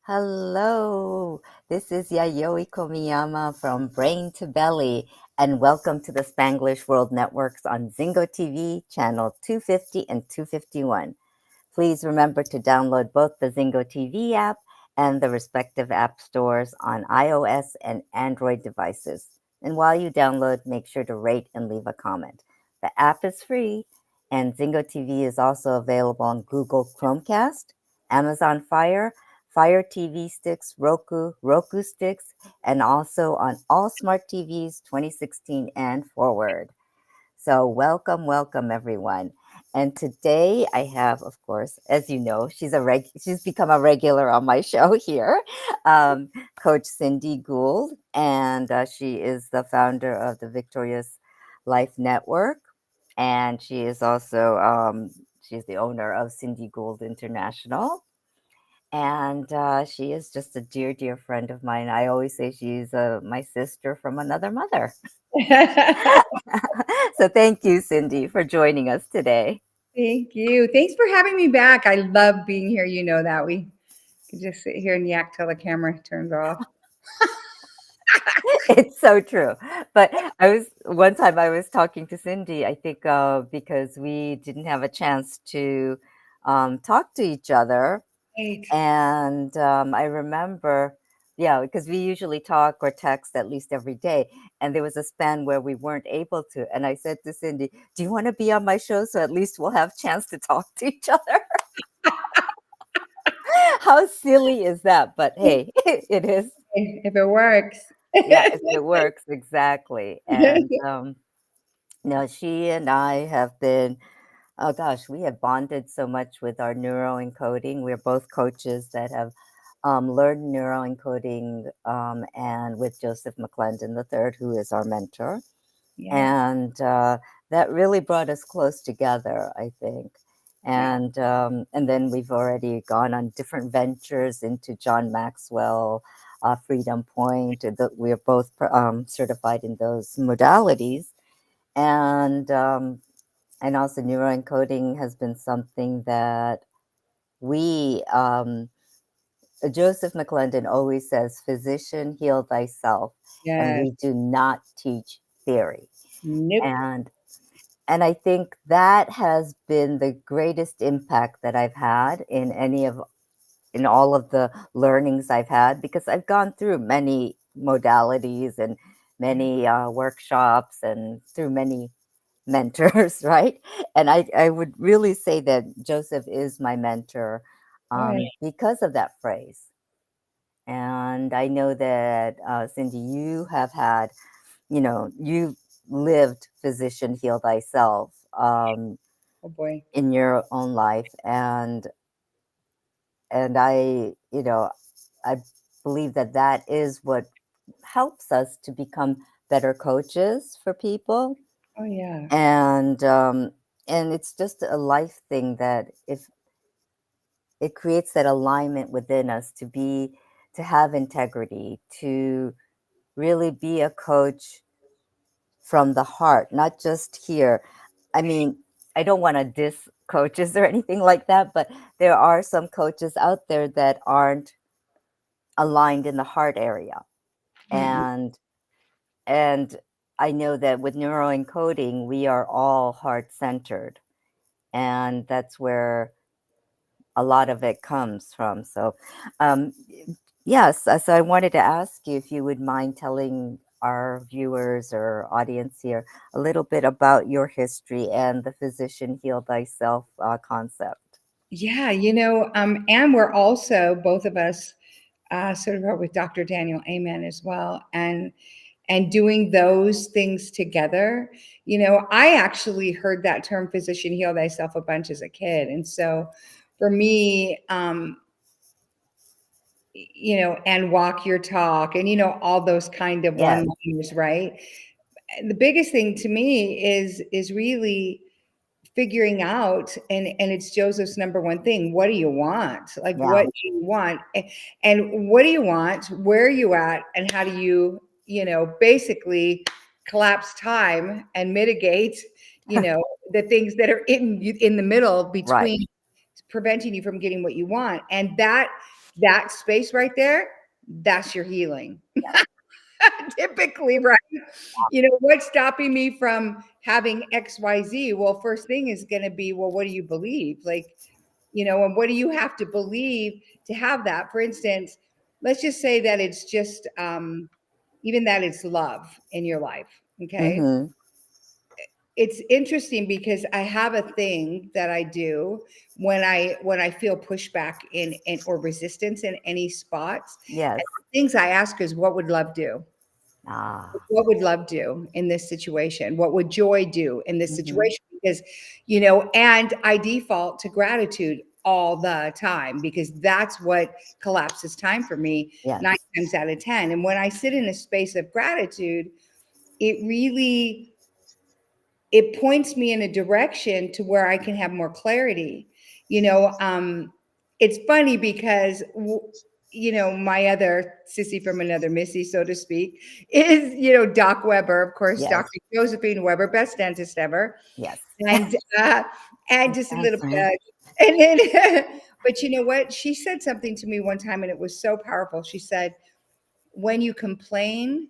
Hello, this is Yayoi Komiyama from Brain to Belly, and welcome to the Spanglish World Networks on Zingo TV, channel 250 and 251. Please remember to download both the Zingo TV app and the respective app stores on iOS and Android devices. And while you download, make sure to rate and leave a comment. The app is free, and Zingo TV is also available on Google Chromecast, Amazon Fire TV sticks, Roku sticks, and also on all smart TVs 2016 and forward. So welcome everyone. And today I have, of course, as you know, she's become a regular on my show here, Coach Cindy Gould, and she is the founder of the Victorious Life Network, and she is also she's the owner of Cindy Gould International. And she is just a dear friend of mine. I always say she's my sister from another mother. So thank you, Cindy, for joining us today. Thank you. Thanks for having me back. I love being here. You know that we can just sit here and yak till the camera turns off. It's so true. But one time I was talking to Cindy, I think because we didn't have a chance to talk to each other. Right. And I remember, yeah, because we usually talk or text at least every day. And there was a span where we weren't able to. And I said to Cindy, do you want to be on my show? So at least we'll have a chance to talk to each other. How silly is that? But hey, it is. If it works. Yeah, if it works, exactly. And no, she and I have been, oh gosh, we have bonded so much with our neuroencoding. We're both coaches that have learned neuroencoding, and with Joseph McClendon III, who is our mentor. Yeah. And that really brought us close together, I think. And then we've already gone on different ventures into John Maxwell, Freedom Point. We're both certified in those modalities. And also neuroencoding has been something that we, Joseph McClendon always says, physician, heal thyself. And Yes. we do not teach theory. Nope. And I think that has been the greatest impact that I've had in all of the learnings I've had, because I've gone through many modalities and many workshops and through many mentors, right? And I would really say that Joseph is my mentor Right. because of that phrase. And I know that, Cindy, you have had, you've lived physician, heal thyself Oh boy. in your own life. And I believe that that is what helps us to become better coaches for people. Oh yeah. And it's just a life thing that if it creates that alignment within us to have integrity, to really be a coach from the heart, not just here. I mean, I don't want to diss coaches or anything like that, but there are some coaches out there that aren't aligned in the heart area. Mhm. And I know that with neuroencoding, we are all heart centered, and that's where a lot of it comes from. So, um, yes, so I wanted to ask you if you would mind telling our viewers or audience here a little bit about your history and the physician heal thyself concept. Yeah, and we're also both of us certified with Dr. Daniel Amen as well. And doing those things together. I actually heard that term physician heal thyself a bunch as a kid. And so for me, and walk your talk and, all those kind of Yes, one-liners, right? The biggest thing to me is really figuring out, and it's Joseph's number one thing. What do you want? Like, yeah, what do you want? And what do you want? Where are you at? And how do you, basically collapse time and mitigate, the things that are in the middle right. between preventing you from getting what you want. And that that space right there, that's your healing. Yes. Typically, right? What's stopping me from having XYZ? Well, first thing is going to be, well, what do you believe? Like, and what do you have to believe to have that? For instance, let's just say that it's just even that it's love in your life. Okay. Mm-hmm. It's interesting because I have a thing that I do when I feel pushback in or resistance in any spots. Yes. And the things I ask is, what would love do? Ah. What would love do in this situation? What would joy do in this Mm-hmm. situation? Because, and I default to gratitude all the time because that's what collapses time for me Yes. 9 times out of 10. And when I sit in a space of gratitude, it really it points me in a direction to where I can have more clarity. It's funny because my other sissy from another missy, so to speak, is Doc Weber, of course, Yes. Dr. Josephine Weber, best dentist ever, Yes. and just a little Awesome. bit, and then, but you know what? She said something to me one time, and it was so powerful. She said, "When you complain,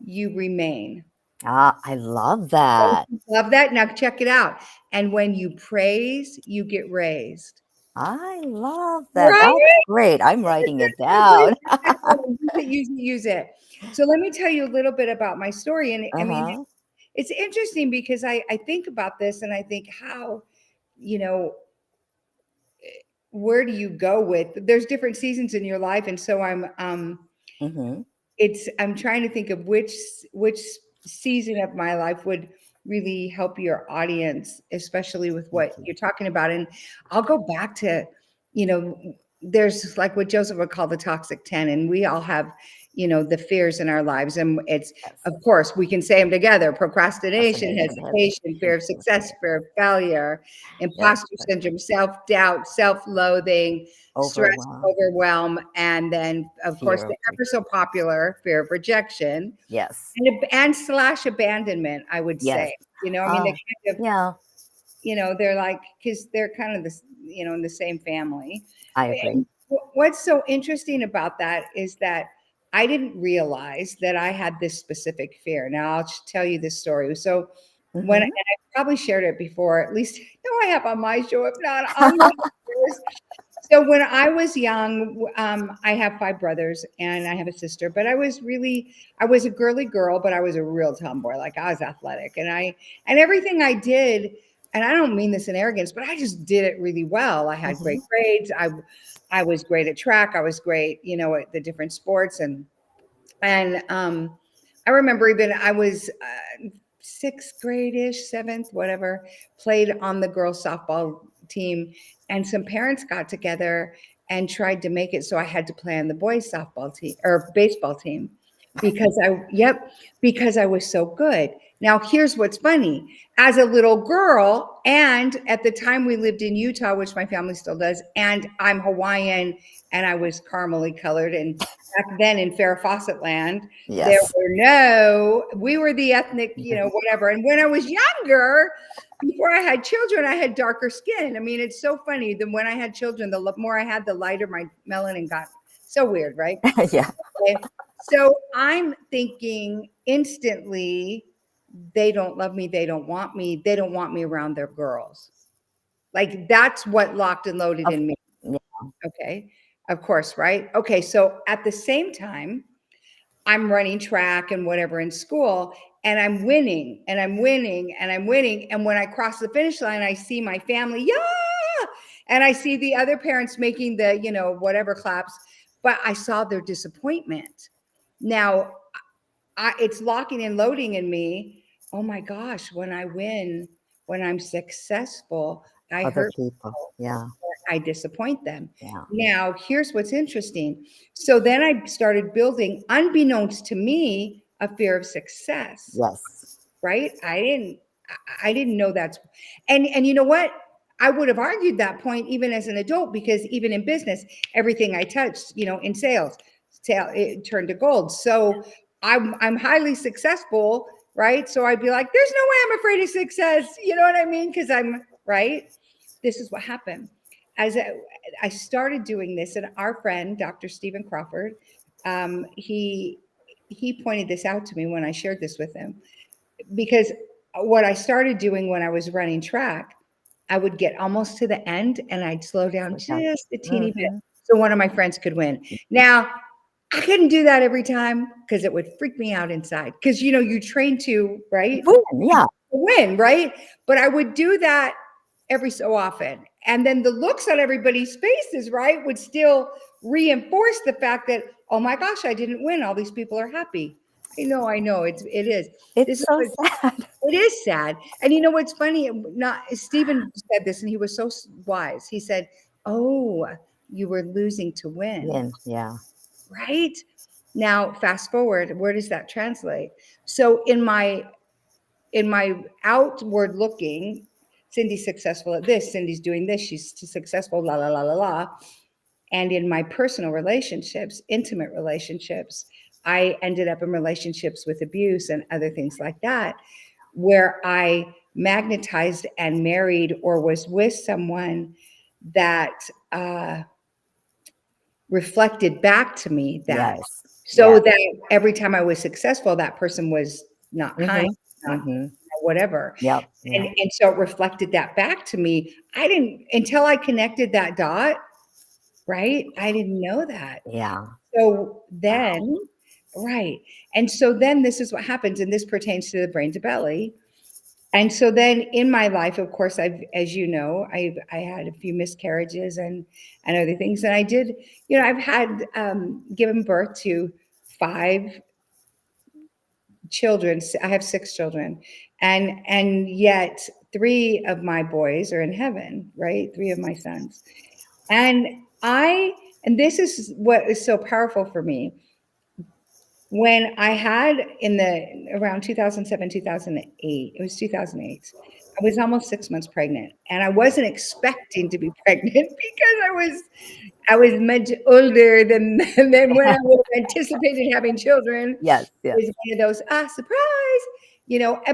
you remain." Ah, I love that. Love that. Now check it out. And when you praise, you get raised. I love that. Right? That's great. I'm writing it down. Use it, use it, use it. So let me tell you a little bit about my story. And I mean, Uh-huh. it's interesting because I think about this and I think how, you know, where do you go with there's different seasons in your life. And so Mm-hmm. I'm trying to think of which season of my life would really help your audience, especially with Thank what you. you're talking about. And I'll go back to, you know, there's like what Joseph would call the toxic 10, and we all have, the fears in our lives. And it's, Yes. of course, we can say them together: procrastination, Fascination, hesitation, fear of success, hesitation. fear of failure, Yes. imposter syndrome, self-doubt, self-loathing, stress, Overwhelm. overwhelm, and then, of course, Fear the of ever so popular fear of rejection yes. and slash abandonment, I would Yes. say. I mean, they Oh, kind of, yeah. they're like, because they're kind of this, in the same family. I agree. And what's so interesting about that is that I didn't realize that I had this specific fear. Now I'll tell you this story. So and Mm-hmm. I probably shared it before, at least I have on my show, if not on one of yours. So when I was young, I have 5 brothers and I have a sister, but I was a girly girl, but I was a real tomboy. Like, I was athletic and everything I did, and I don't mean this in arrogance, but I just did it really well. I had Mm-hmm. great grades. I was great at track. I was great, at the different sports. And I remember even I was sixth grade-ish, seventh, whatever, played on the girls softball team, and some parents got together and tried to make it so I had to play on the boys softball team or baseball team because I was so good. Now, here's what's funny. As a little girl, and at the time we lived in Utah, which my family still does, and I'm Hawaiian and I was caramely colored, and back then in Farrah Fawcett land, Yes. we were the ethnic, whatever. And when I was younger, before I had children, I had darker skin. I mean, it's so funny. Then when I had children, the more I had, the lighter my melanin got. So weird, right? Yeah. Okay. So I'm thinking instantly, they don't love me. They don't want me. They don't want me around their girls. Like, that's what locked and loaded Of, in me. yeah. Okay. Of course, right? Okay. So at the same time, I'm running track and whatever in school, and I'm winning and I'm winning and I'm winning. And when I cross the finish line, I see my family, yeah, and I see the other parents making the, whatever claps, but I saw their disappointment. Now, it's locking and loading in me. Oh my gosh, when I win, when I'm successful, I Other hurt people. people. Yeah. I disappoint them. Yeah. Now, here's what's interesting. So then I started building, unbeknownst to me, a fear of success, Yes. right? I didn't know that's, and you know what? I would have argued that point even as an adult, because even in business, everything I touched, in sales, it turned to gold. So I'm highly successful, right? So I'd be like, there's no way I'm afraid of success. You know what I mean? Because I'm right. This is what happened. As I started doing this, and our friend, Dr. Stephen Crawford, he pointed this out to me when I shared this with him, because what I started doing when I was running track, I would get almost to the end and I'd slow down just a teeny bit so one of my friends could win. Now, I couldn't do that every time because it would freak me out inside. Because you train to, right? Win, right? But I would do that every so often. And then the looks on everybody's faces, right, would still reinforce the fact that, oh my gosh, I didn't win. All these people are happy. I know. It is. It's so sad. It is sad. And you know what's funny? Stephen said this, and he was so wise. He said, "Oh, you were losing to win." Yeah. Right? Now, fast forward, where does that translate? So in my outward looking, Cindy's successful at this, Cindy's doing this, she's successful, la la la la la. And in my personal relationships, intimate relationships, I ended up in relationships with abuse and other things like that, where I magnetized and married or was with someone that reflected back to me that. That every time I was successful, that person was not kind, not whatever. And so it reflected that back to me. I didn't, until I connected that dot, right? I didn't know that. So then, right. And so then this is what happens, and this pertains to the brain to belly. And so then in my life, of course, as you know, I had a few miscarriages and other things. And I did, I've had given birth to 5 children. I have 6 children, and yet 3 of my boys are in heaven, right? 3 of my sons. And this is what is so powerful for me. When I had around 2007, 2008, it was 2008, I was almost 6 months pregnant, and I wasn't expecting to be pregnant because I was much older than when I would have anticipated having children. Yes. It was one of those, surprise,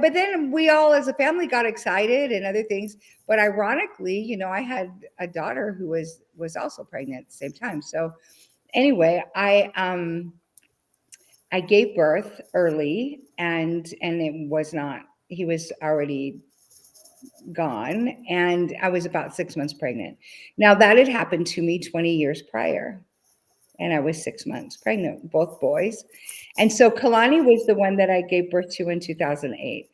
but then we all as a family got excited and other things. But ironically, I had a daughter who was also pregnant at the same time. So anyway, I gave birth early, and it was not, he was already gone, and I was about 6 months pregnant. Now that had happened to me 20 years prior, and I was 6 months pregnant, both boys. And so Kalani was the one that I gave birth to in 2008.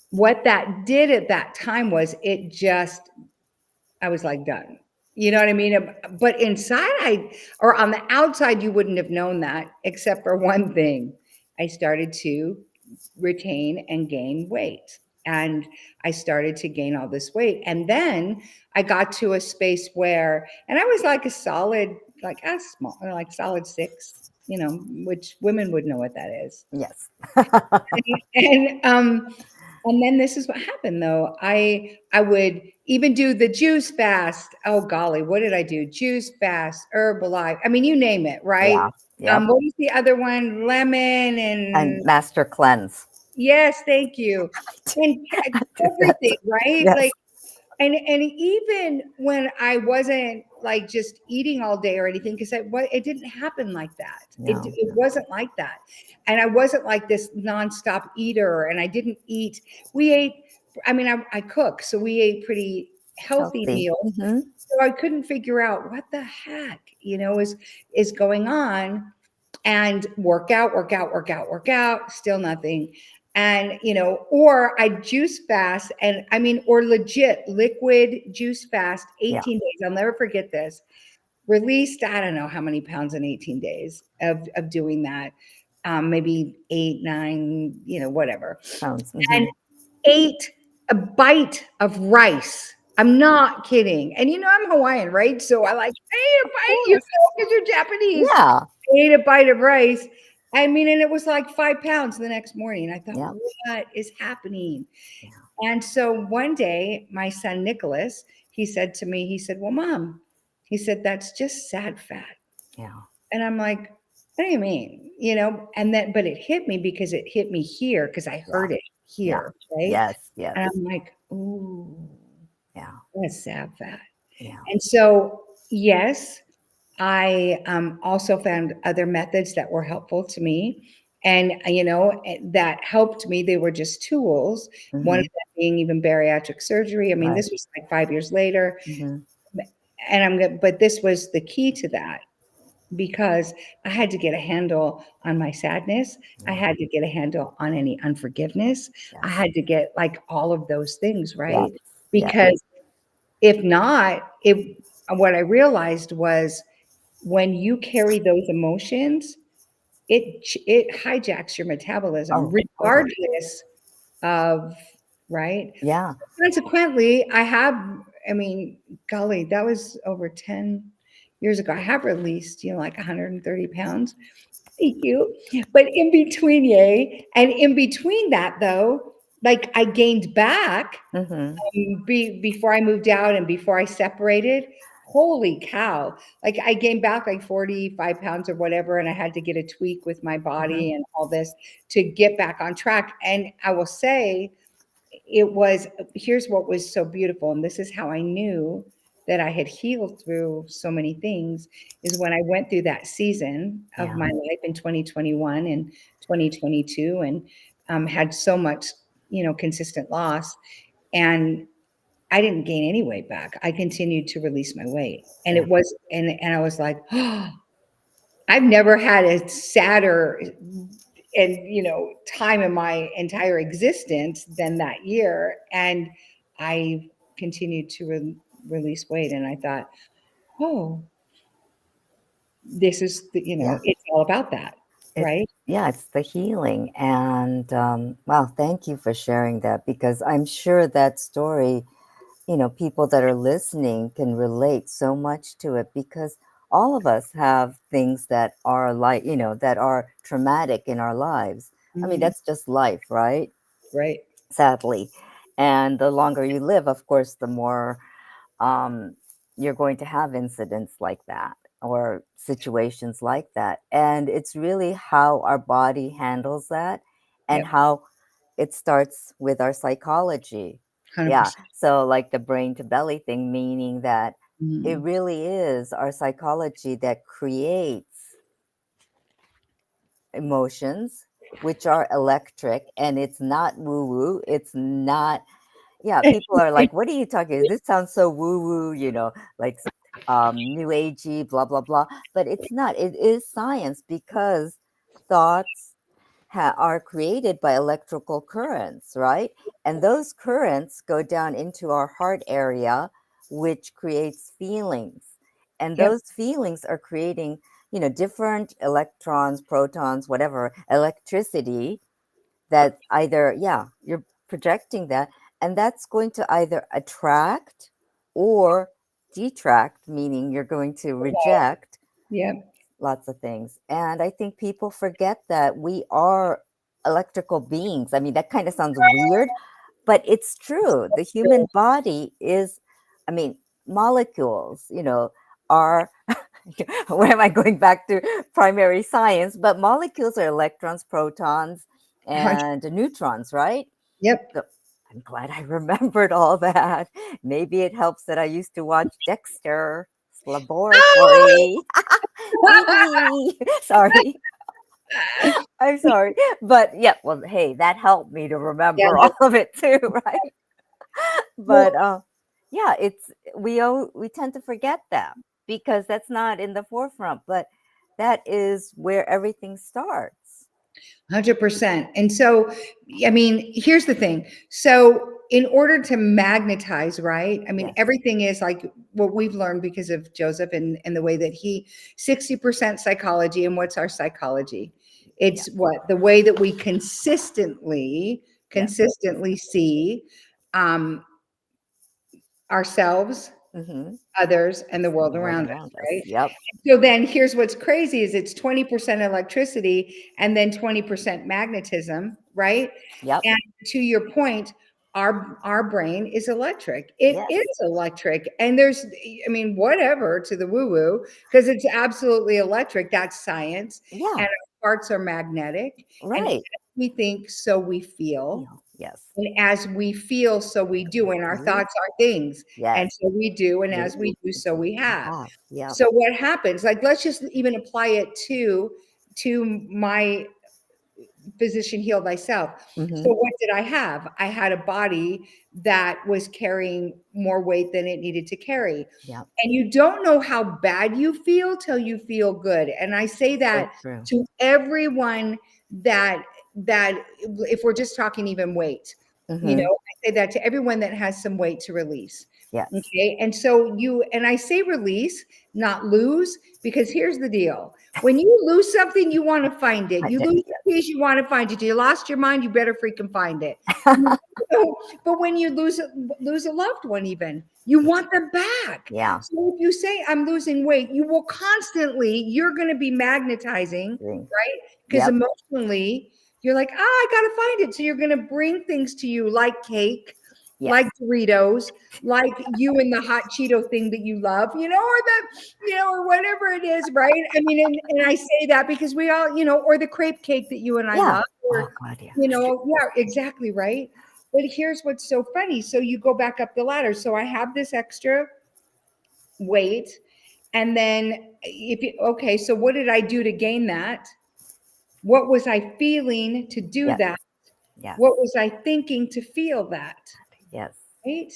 What that did at that time was I was like done. You know what I mean? But inside, or on the outside, you wouldn't have known that, except for one thing. I started to retain and gain weight. And I started to gain all this weight. And then I got to a space where, and I was like a solid, like solid 6, which women would know what that is. Yes. And then this is what happened, though. I would even do the juice fast. Oh, golly, what did I do? Juice fast, Herbalife. I mean, you name it, right? Yeah. What was the other one? Lemon and Master Cleanse. Yes, thank you. And everything, right? Yes. And even when I wasn't like just eating all day or anything, because it didn't happen like that. No. It wasn't like that. And I wasn't like this nonstop eater, and I didn't eat. We ate, I cook, so we ate pretty healthy meals. So I couldn't figure out what the heck, is going on. And work out, still nothing. And, or I juice fast or legit liquid juice fast, 18 days. I'll never forget this. Released, I don't know how many pounds in 18 days of doing that. Maybe 8, 9, whatever. Pounds. And ate a bite of rice. I'm not kidding. And I'm Hawaiian, right? So I like, hey, a bite, because you're Japanese. Yeah. I ate a bite of rice. And it was like 5 pounds the next morning. I thought, what is happening? Yeah. And so one day, my son, Nicholas, he said to me, he said, well, Mom, he said, that's just sad fat. Yeah. And I'm like, what do you mean? And then, but it hit me because it hit me here because I heard it here. Right? Yes. And I'm like, ooh, yeah, that's sad fat. Yeah. And so Yes, I also found other methods that were helpful to me. And, that helped me. They were just tools. One of Hmm. them being even bariatric surgery. I mean, Right. this was like 5 years later. Hmm. And but this was the key to that because I had to get a handle on my sadness. I Yeah. had to get a handle on any unforgiveness. I Yes. had to get like all of those things, Yes. right? Yes. Because if not, what I realized was when you carry those emotions, it hijacks your metabolism Oh, totally. regardless of, right? Yeah. Consequently, I mean, golly, that was over 10 years ago. I have released, like 130 pounds. Thank you. But in between, yay. And in between that, though, like I gained back Hmm. before I moved out and before I separated. Holy cow. Like I gained back like 45 pounds or whatever. And I had to get a tweak with my Hmm. body and all this to get back on track. And I will say, it was here's what was so beautiful, and this is how I knew that I had healed through so many things, is when I went through that season of Yeah. my life in 2021 and 2022 and had so much, consistent loss. And I didn't gain any weight back. I continued to release my weight. And Yeah. it was, and I was like, oh, I've never had a sadder and time in my entire existence than that year. And I continued to release weight, and I thought, oh, this is Yeah. it's all about that, It's right? yeah, it's the healing. And wow, thank you for sharing that because I'm sure that story, people that are listening can relate so much to it because all of us have things that are like, that are traumatic in our lives. I mean, Mhm. that's just life, right? Right. Sadly. And the longer you live, of course, the more um, you're going to have incidents like that or situations like that. And it's really how our body handles that and Yep. how it starts with our psychology. Yeah. 100%. So, like the brain to belly thing, meaning that it Mhm. really is our psychology that creates emotions, which are electric, and it's not woo woo. It's not, yeah, people are like, "What are you talking? This sounds so woo-woo, like new agey, blah blah blah." But it's not. It is science because thoughts are created by electrical currents, right? And those currents go down into our heart area, which creates feelings. And Yep. those feelings are creating, different electrons, protons, whatever, electricity that either, yeah, you're projecting that, and that's going to either attract or detract, meaning you're going to reject Yep. lots of things. And I think people forget that we are electrical beings. I mean, that kind of sounds weird, but it's true. The human body is, I mean, molecules, are where am I going back to primary science? But molecules are electrons, protons, 100. and neutrons, right? Yep. So I'm glad I remembered all that. Maybe it helps that I used to watch Dexter's Laboratory. Sorry. I'm sorry. But yeah, well, hey, that helped me to Yeah. remember all of it too, right? Well, But yeah, we tend to forget that because that's not in the forefront, but that is where everything starts. 100%. And so, I mean, here's the thing. So, in order to magnetize, right? I mean, Yes. everything is like what we've learned because of Joseph and the way that he 60% psychology. And what's our psychology? Yeah. It's what the way that we consistently, Yes. consistently see um, ourselves, Mm-hmm. others, and the And world the world around us, around us. right? Yep. So then here's what's crazy is it's 20% electricity and then 20% magnetism, right? Yep. And to your point, our brain is electric. It Yes. is electric. And there's, I mean, whatever to the woo-woo, because it's absolutely electric. That's science. Yeah. And our parts are magnetic. And as Right. we think, so we feel. Feel. Yes. And as we feel, so we do, and our Mhm. thoughts are things, and Yes. so we do, and We as we do, so we have. Yeah. So what happens? Like, let's just even apply it to my physician heal thyself. So Hmm. what did I have? I had a body that was carrying more weight than it needed to carry. Yeah. And you don't know how bad you feel till you feel good. And I say So that true. to everyone that if we're just talking even weight, Hmm. I say that to everyone that has some weight to release. Yes. Okay. And so and I say release, not lose, because here's the deal. When you lose something, you want to find it. I You did. lose a piece, you want to find it. You lost your mind, you better freaking find it. But when you lose a loved one, even you want them back. Yeah. So if you say I'm losing weight, you will constantly, you're going to be magnetizing, Agree. right? Because Yep. emotionally, you're like, I gotta find it. So you're going to bring things to you like cake, Yes. like Doritos, like you and the hot Cheeto thing that you love, or whatever it is, right? I mean, and I say that because we all, or the crepe cake that you and I Yeah. love, Oh or, God. Yeah. yeah, exactly, right? But here's what's so funny. So you go back up the ladder. So I have this extra weight. And then okay, so what did I do to gain that? What was I feeling to do Yes. that? Yes. What was I thinking to feel that? Yes. Right?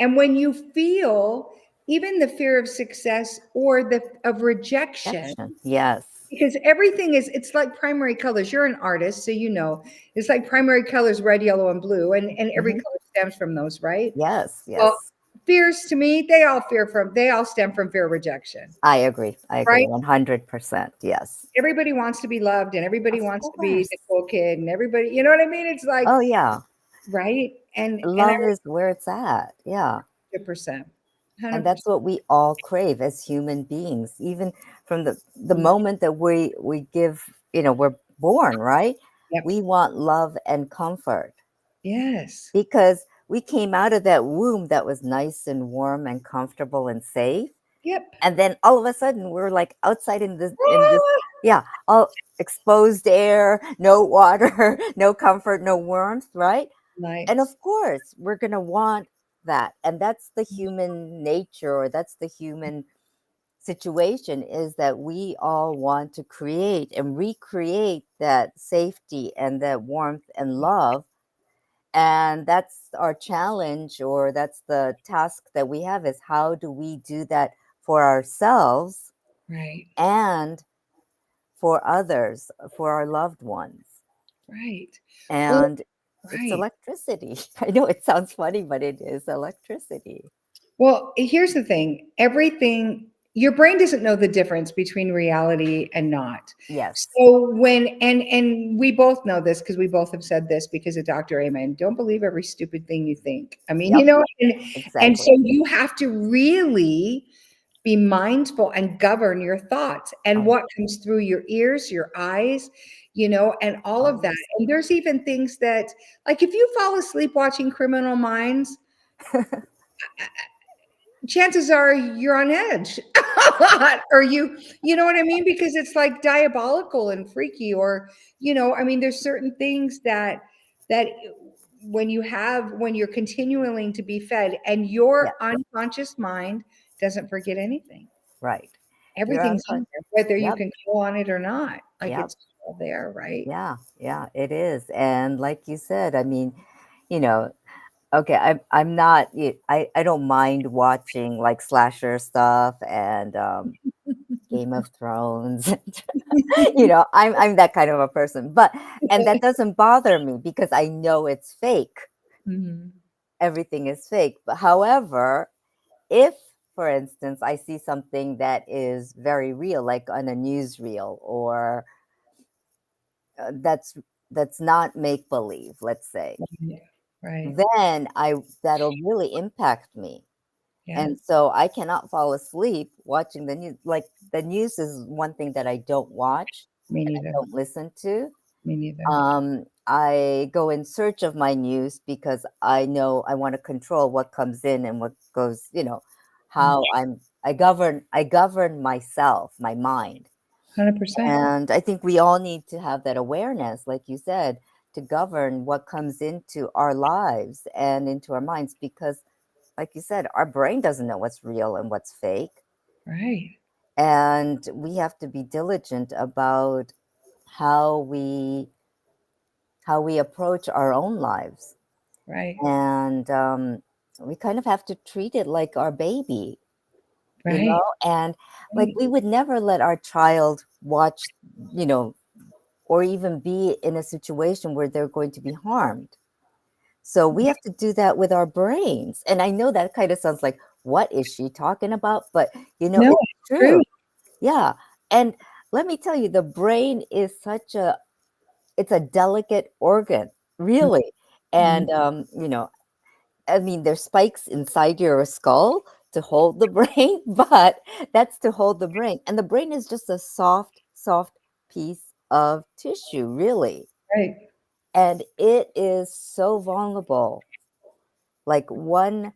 And when you feel even the fear of success or the of rejection, Action. Yes. because everything it's like primary colors. You're an artist, so it's like primary colors, red, yellow, and blue, and every Hmm. color stems from those, right? Yes. Well, Yes. fears to me, they all stem from fear of rejection, I agree. I agree. right? 100%. Yes. Everybody wants to be loved and everybody Of wants to be course. the cool kid and everybody, you know what I mean? It's like, Oh yeah. right? And I Love is where it's at. Yeah. 100%. And 100%. that's what we all crave as human beings, even from the moment that we give, we're born, right? Yep. We want love and comfort Yes. because we came out of that womb that was nice and warm and comfortable and safe. Yep. And then all of a sudden we're like outside in this, Ah, yeah, all exposed air, no water, no comfort, no warmth, right? And nice. of course, we're going to want that. And that's the human nature, or that's the human situation, is that we all want to create and recreate that safety and that warmth and love. And that's our challenge, or that's the task that we have, is how do we do that for ourselves Right. and for others, for our loved ones. Right. Well, And it's right. electricity. I know it sounds funny, but it is electricity. Well, here's the thing. Everything your brain doesn't know the difference between reality and not. Yes. So when and we both know this because we both have said this because of Dr. Amen. Don't believe every stupid thing you think. I mean, Yep. and Exactly. so you have to really be mindful and govern your thoughts and Oh, what comes through your ears, your eyes, and all of that. always. And there's even things that, like, if you fall asleep watching Criminal Minds, chances are you're on edge or you know what I mean, because it's like diabolical and freaky, or I mean, there's certain things that when you're continuing to be fed and Yeah. your unconscious mind doesn't forget anything. Right. You're Everything's in unconscious. there, whether you Yep. can go on it or not. Like, Yep. it's all there, right? Yeah. Yeah. It is. And like you said, I mean, you know, okay, I'm not. I don't mind watching like slasher stuff and Game of Thrones. I'm that kind of a person. And that doesn't bother me because I know it's fake. Mhm. Everything is fake. But however, if, for instance, I see something that is very real, like on a newsreel, or that's not make believe, let's say, Yeah. Right. then I that'll really impact me. Yeah. And so I cannot fall asleep watching the news. Like, the news is one thing that I don't watch Me and I neither. don't listen to. Me neither. I go in search of my news because I know I want to control what comes in and what goes, Mm. how I govern myself, my mind. 100%. And I think we all need to have that awareness, like you said, to govern what comes into our lives and into our minds, because like you said, our brain doesn't know what's real and what's fake. Right. And we have to be diligent about how we approach our own lives. Right. And we kind of have to treat it like our baby, Right. and like Right. we would never let our child watch, you know, or even be in a situation where they're going to be harmed. So we have to do that with our brains. And I know that kind of sounds like, what is she talking about? But, No, it's it's true. true. Yeah. And let me tell you, the brain is it's a delicate organ, really. Mhm. And, I mean, there's spikes inside your skull to hold the brain, but that's to hold the brain. And the brain is just a soft, soft piece of tissue, really. Right. And it is so vulnerable. Like I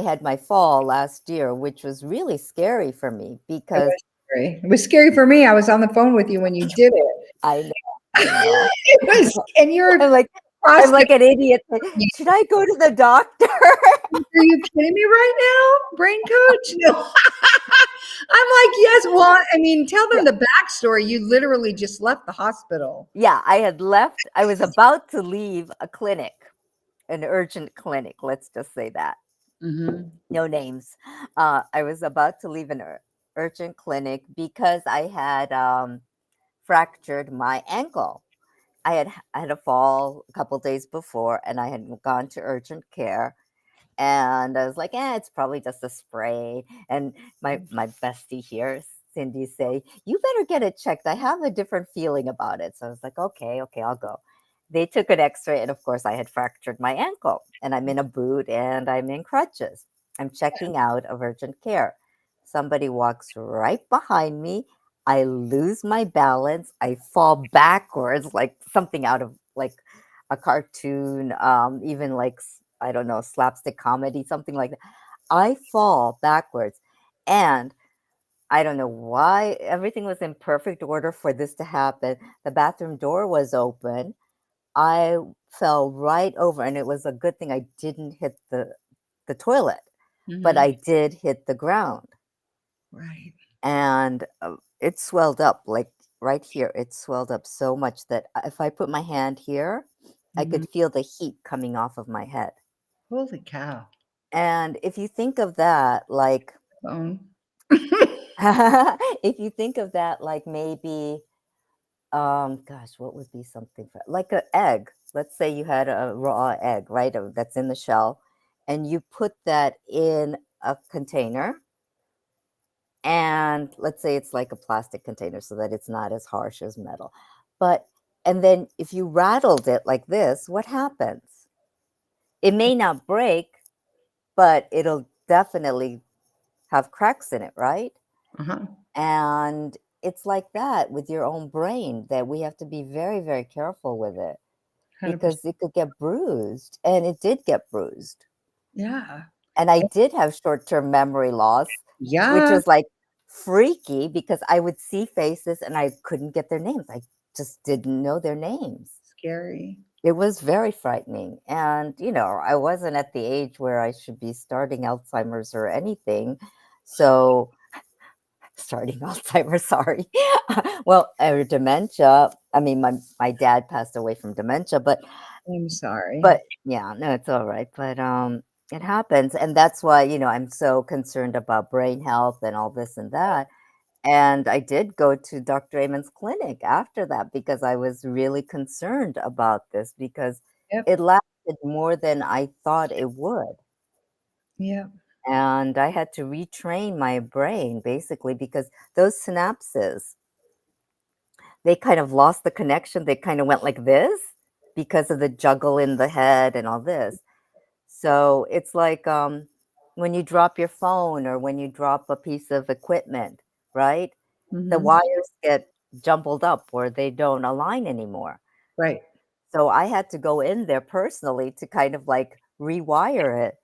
had my fall last year, which was really scary for me It because was scary. It was scary for me. I was on the phone with you when you did it. I know, I know. It was, and you're I'm like, across I'm the. like an idiot. Like, should I go to the doctor? Are you kidding me right now, brain coach? No. I'm like, yes. Well, I mean, tell them the backstory. You literally just left the hospital. Yeah, I was about to leave a clinic, an urgent clinic. Let's just say that. Mm-hmm. No names. I was about to leave an urgent clinic because I had fractured my ankle. I had a fall a couple days before, and I had gone to urgent care, and I was like, it's probably just a spray. And my bestie here, Cindy, say, you better get it checked. I have a different feeling about it. So I was like, okay, I'll go. They took an x-ray, and of course I had fractured my ankle, and I'm in a boot and I'm in crutches. I'm checking out of urgent care. Somebody walks right behind me. I lose my balance. I fall backwards like something out of like a cartoon, even like I don't know, slapstick comedy, something like that. I fall backwards, and I don't know why everything was in perfect order for this to happen. The bathroom door was open. I fell right over, and it was a good thing I didn't hit the toilet, but Mm-hmm. I did hit the ground, Right. and it swelled up like right here. It swelled up so much that if I put my hand here, I Mm-hmm. could feel the heat coming off of my head. Holy cow. And if you think of that, like, Phone. if you think of that, like maybe, gosh, what would be something like an egg? Let's say you had a raw egg, right? That's in the shell, and you put that in a container, and let's say it's like a plastic container so that it's not as harsh as metal. But, and then if you rattled it like this, what happens? It may not break, but it'll definitely have cracks in it, right? Uh-huh. And it's like that with your own brain, that we have to be very, very careful with it 100%. because it could get bruised, and it did get bruised. Yeah. And I did have short-term memory loss, which Yeah. was like freaky because I would see faces and I couldn't get their names. I just didn't know their names. Scary. It was very frightening. And, I wasn't at the age where I should be starting Alzheimer's or anything. So, starting Alzheimer's, sorry. Well, or dementia. I mean, my dad passed away from dementia, I'm sorry. but yeah, no, it's all right. But it happens, and that's why I'm so concerned about brain health and all this and that. And I did go to Dr. Amen's clinic after that because I was really concerned about this because Yep. it lasted more than I thought it would. Yep. And I had to retrain my brain basically because those synapses, they kind of lost the connection. They kind of went like this because of the juggle in the head and all this. So it's like when you drop your phone or when you drop a piece of equipment, right? The Mm-hmm. wires get jumbled up or they don't align anymore. Right. So I had to go in there personally to kind of like rewire it.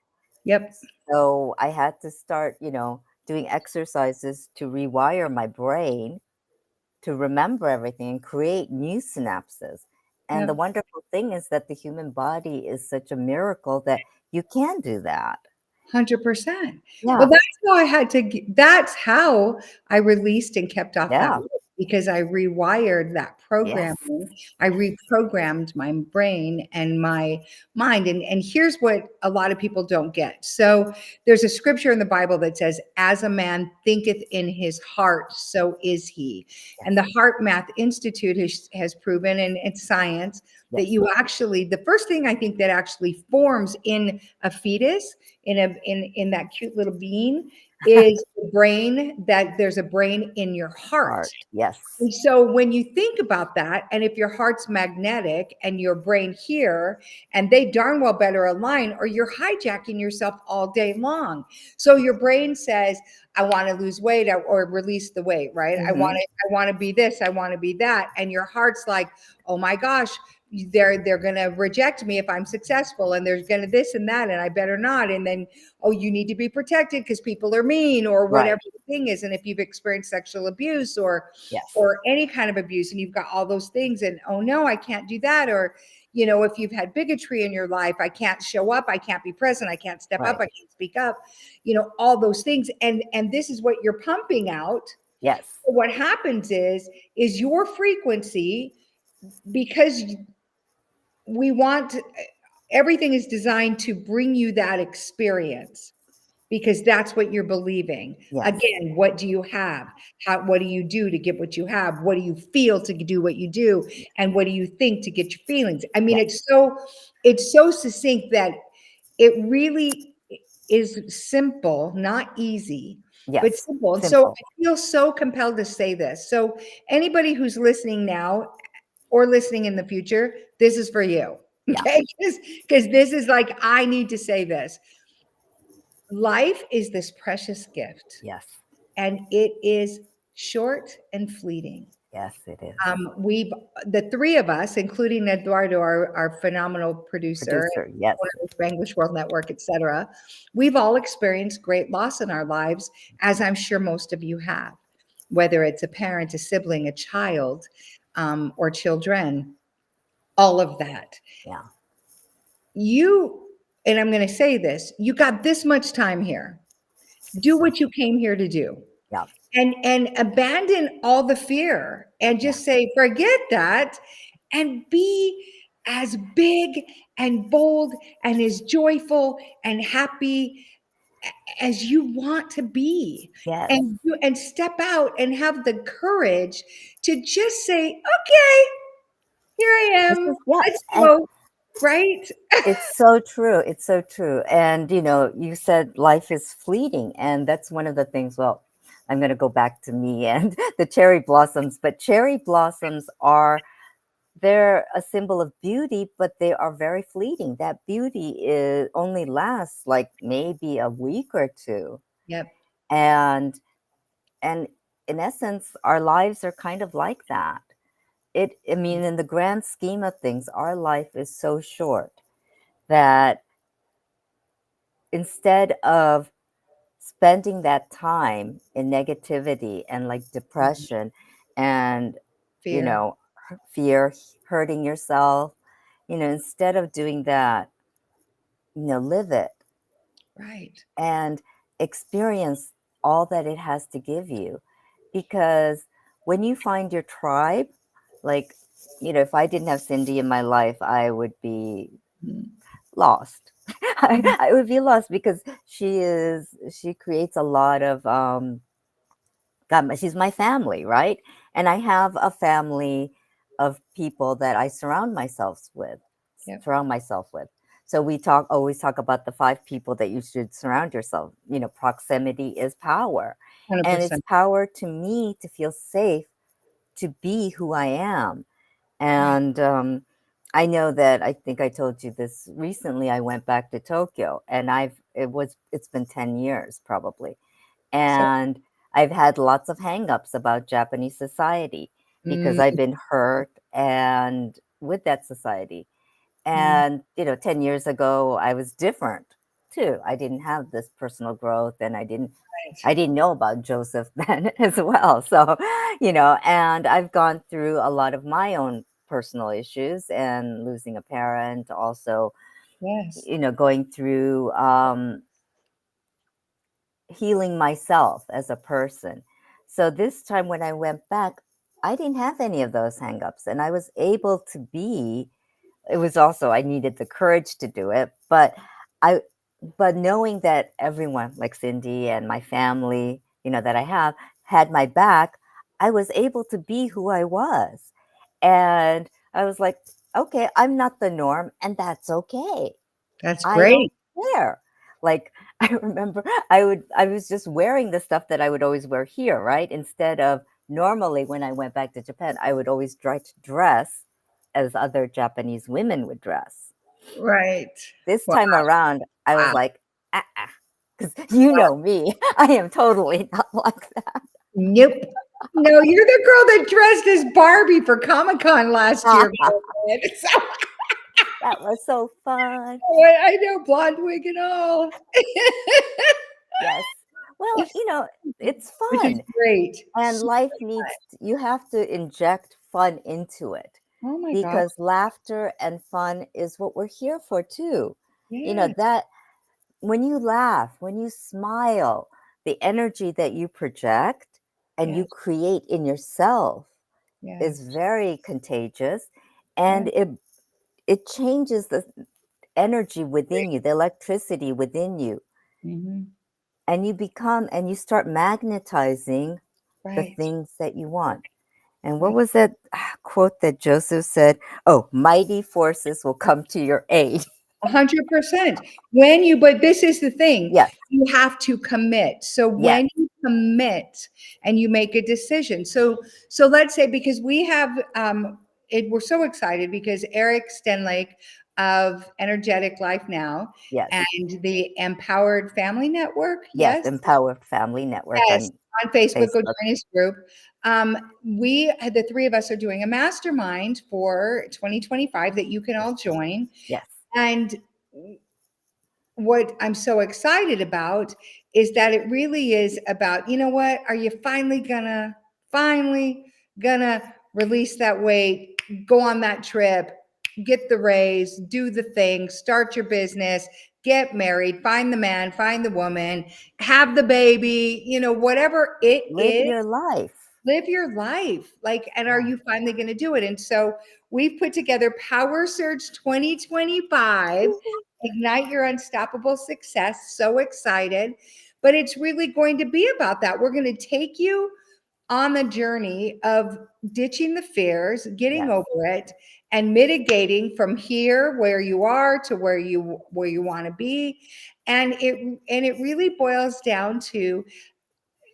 Yep. So I had to start, doing exercises to rewire my brain to remember everything and create new synapses. And the wonderful thing is that the human body is such a miracle that you can do that. 100%. Yeah. Well, that's how I released and kept off that Yeah. weight, because I rewired that programming. Yes. I reprogrammed my brain and my mind. And here's what a lot of people don't get. So there's a scripture in the Bible that says, as a man thinketh in his heart, so is he. And the Heart Math Institute has proven, and it's science, that Yes. you actually, the first thing I think that actually forms in a fetus, in that cute little bean, is the brain, that there's a brain in your heart. Yes. And so when you think about that, and if your heart's magnetic and your brain here, and they darn well better align, or you're hijacking yourself all day long. So your brain says, I want to lose weight, or release the weight, right? I want to be this, I want to be that. And your heart's like, oh my gosh, they're going to reject me if I'm successful, and there's going to this and that, and I better not. And then, oh, you need to be protected because people are mean, or whatever the thing is. And if you've experienced sexual abuse or any kind of abuse, and you've got all those things, and oh no, I can't do that. Or, you know, if you've had bigotry in your life, I can't show up, I can't be present, I can't step up, I can't speak up, you know, all those things. And this is what you're pumping out. Yes. So what happens is your frequency, because we want everything is designed to bring you that experience, because that's what you're believing. Again, what do you have? What do you do to get what you have? What do you feel to do what you do? And what do you think to get your feelings? I mean, it's so succinct that it really is simple, not easy, but simple. And so I feel so compelled to say this. So anybody who's listening now or listening in the future, this is for you. Okay. Because this is like, I need to say this. Life is this precious gift. Yes. And it is short and fleeting. Yes, it is. The three of us, including Eduardo, our phenomenal producer, yes, Spanglish World Network, etc., we've all experienced great loss in our lives, as I'm sure most of you have, whether it's a parent, a sibling, a child, or children, all of that. Yeah. And I'm going to say this, you got this much time here. Do what you came here to do. Yeah. And abandon all the fear and just say, forget that, and be as big and bold and as joyful and happy as you want to be. Yes. And step out and have the courage to just say, okay, here I am. Let's go. Right? It's so true. It's so true. And, you know, you said life is fleeting. And that's one of the things, well, I'm going to go back to me and the cherry blossoms. But cherry blossoms they're a symbol of beauty, but they are very fleeting. That beauty only lasts like maybe a week or two. Yep. And in essence, our lives are kind of like that. I mean, in the grand scheme of things, our life is so short that instead of spending that time in negativity and like depression and, fear. You know, fear, hurting yourself, you know, instead of doing that, you know, live it. Right. And experience all that it has to give you. Because when you find your tribe, like, you know, if I didn't have Cindy in my life, I would be lost. I would be lost because she creates a lot of, she's my family, right? And I have a family of people that I surround myself with. So we always talk about the 5 people that you should surround yourself. You know, proximity is power. 100%. And it's power to me to feel safe, to be who I am. And I know that, I think I told you this recently, I went back to Tokyo and it's been 10 years probably. And I've had lots of hangups about Japanese society because I've been hurt and with that society. And, you know, 10 years ago, I was different too. I didn't have this personal growth and I didn't know about Joseph then as well. So, you know, and I've gone through a lot of my own personal issues and losing a parent, also, Yes. going through healing myself as a person. So this time when I went back, I didn't have any of those hangups, and I was able to be. It was also, I needed the courage to do it, I but knowing that everyone, like Cindy and my family, that I have, had my back, I was able to be who I was. And I was like, okay, I'm not the norm, and that's okay. That's I don't great. care. Like, I remember I was just wearing the stuff that I would always wear here, right? Instead of, normally when I went back to Japan, I would always try to dress as other Japanese women would dress. Right. This Wow. time around, I was Wow. like, because you know me, I am totally not like that. Nope. No, you're the girl that dressed as Barbie for Comic-Con last year. So, That was so fun. I know, blonde wig and all. Yes. Well, it's Which is fun. great. And So, life you have to inject fun into it, oh my God. because laughter and fun is what we're here for too. Yeah. That when you laugh, when you smile, the energy that you project and you Yes. create in yourself is Yes. very contagious, Yeah. and it changes the energy within you, the electricity within you, Hmm. and you start magnetizing the Right. things that you want. And what Right. was that quote that Joseph said? Oh, mighty forces will come to your aid. 100%. But this is the thing, Yes, you have to commit. So yes, when you commit and you make a decision, so let's say, because we have, we're so excited because Eric Stenlake of Energetic Life Now yes, and the Empowered Family Network, yes. yes, Empower Family Network yes, on on Facebook, go Facebook. join his group. The three of us are doing a mastermind for 2025 that you can all join. Yes, And what I'm so excited about is that it really is about, what? Are you finally gonna release that weight, go on that trip, get the raise, do the thing, start your business, get married, find the man, find the woman, have the baby, whatever it live is, your life. live your life. Like, and are Yeah. you finally going to do it? And so we've put together Power Surge 2025, Woo-hoo. Ignite Your Unstoppable Success. So excited. But it's really going to be about that. We're going to take you on the journey of ditching the fears, getting Yes, over it, and mitigating from here where you are to where you want to be. And it really boils down to,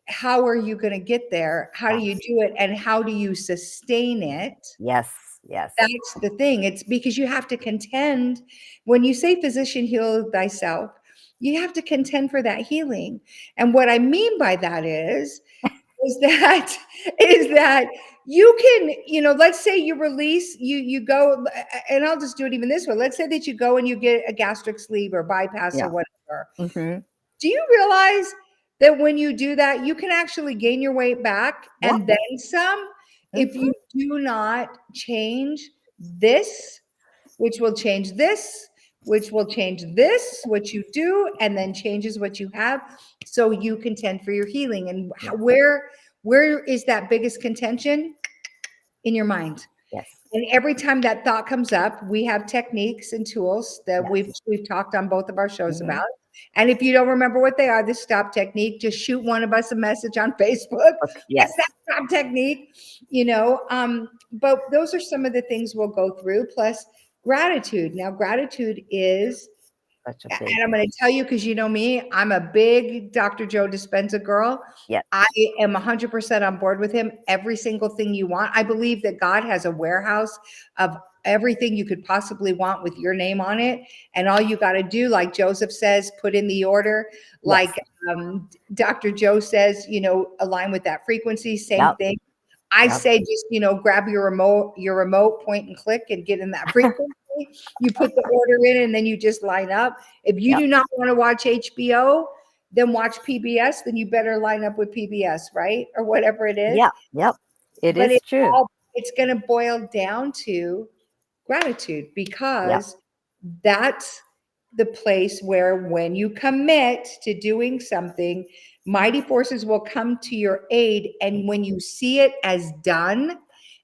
how are you going to get there? How do yes, you do it? And how do you sustain it? yes, yes, That's the thing. It's because you have to contend. When you say, physician, heal thyself, you have to contend for that healing. And what I mean by that is that is that you can, let's say you release, you go, and I'll just do it even this way. Let's say that you go and you get a gastric sleeve or bypass or yeah. whatever. Mm-hmm. Do you realize that when you do that, you can actually gain your weight back Yeah. and then some, if Mm-hmm. you do not change this, which will change this, which will change this, what you do, and then changes what you have, so you contend for your healing. And Yes, where is that biggest contention? In your mind. yes, And every time that thought comes up, we have techniques and tools that we've yes. talked on both of our shows Mm-hmm. about. And if you don't remember what they are, the stop technique, just shoot one of us a message on Facebook. Okay. What's Yes, that stop technique? But those are some of the things we'll go through, plus gratitude. Now, gratitude is, such a and big. I'm going to tell you, because you know me, I'm a big Dr. Joe Dispenza girl. Yes, I am 100% on board with him. Every single thing you want. I believe that God has a warehouse of everything you could possibly want with your name on it. And all you got to do, like Joseph says, put in the order. yes. Like Dr. Joe says, align with that frequency. Same Yep, thing. I yep, say just, grab your remote, point and click and get in that frequency. You put the order in and then you just line up. If you yep. do not want to watch HBO, then watch PBS, then you better line up with PBS, right? Or whatever it is. Yeah, yep. It But is it's true. it's going to boil down to gratitude, Yeah. because that's the place where when you commit to doing something, mighty forces will come to your aid. And when you see it as done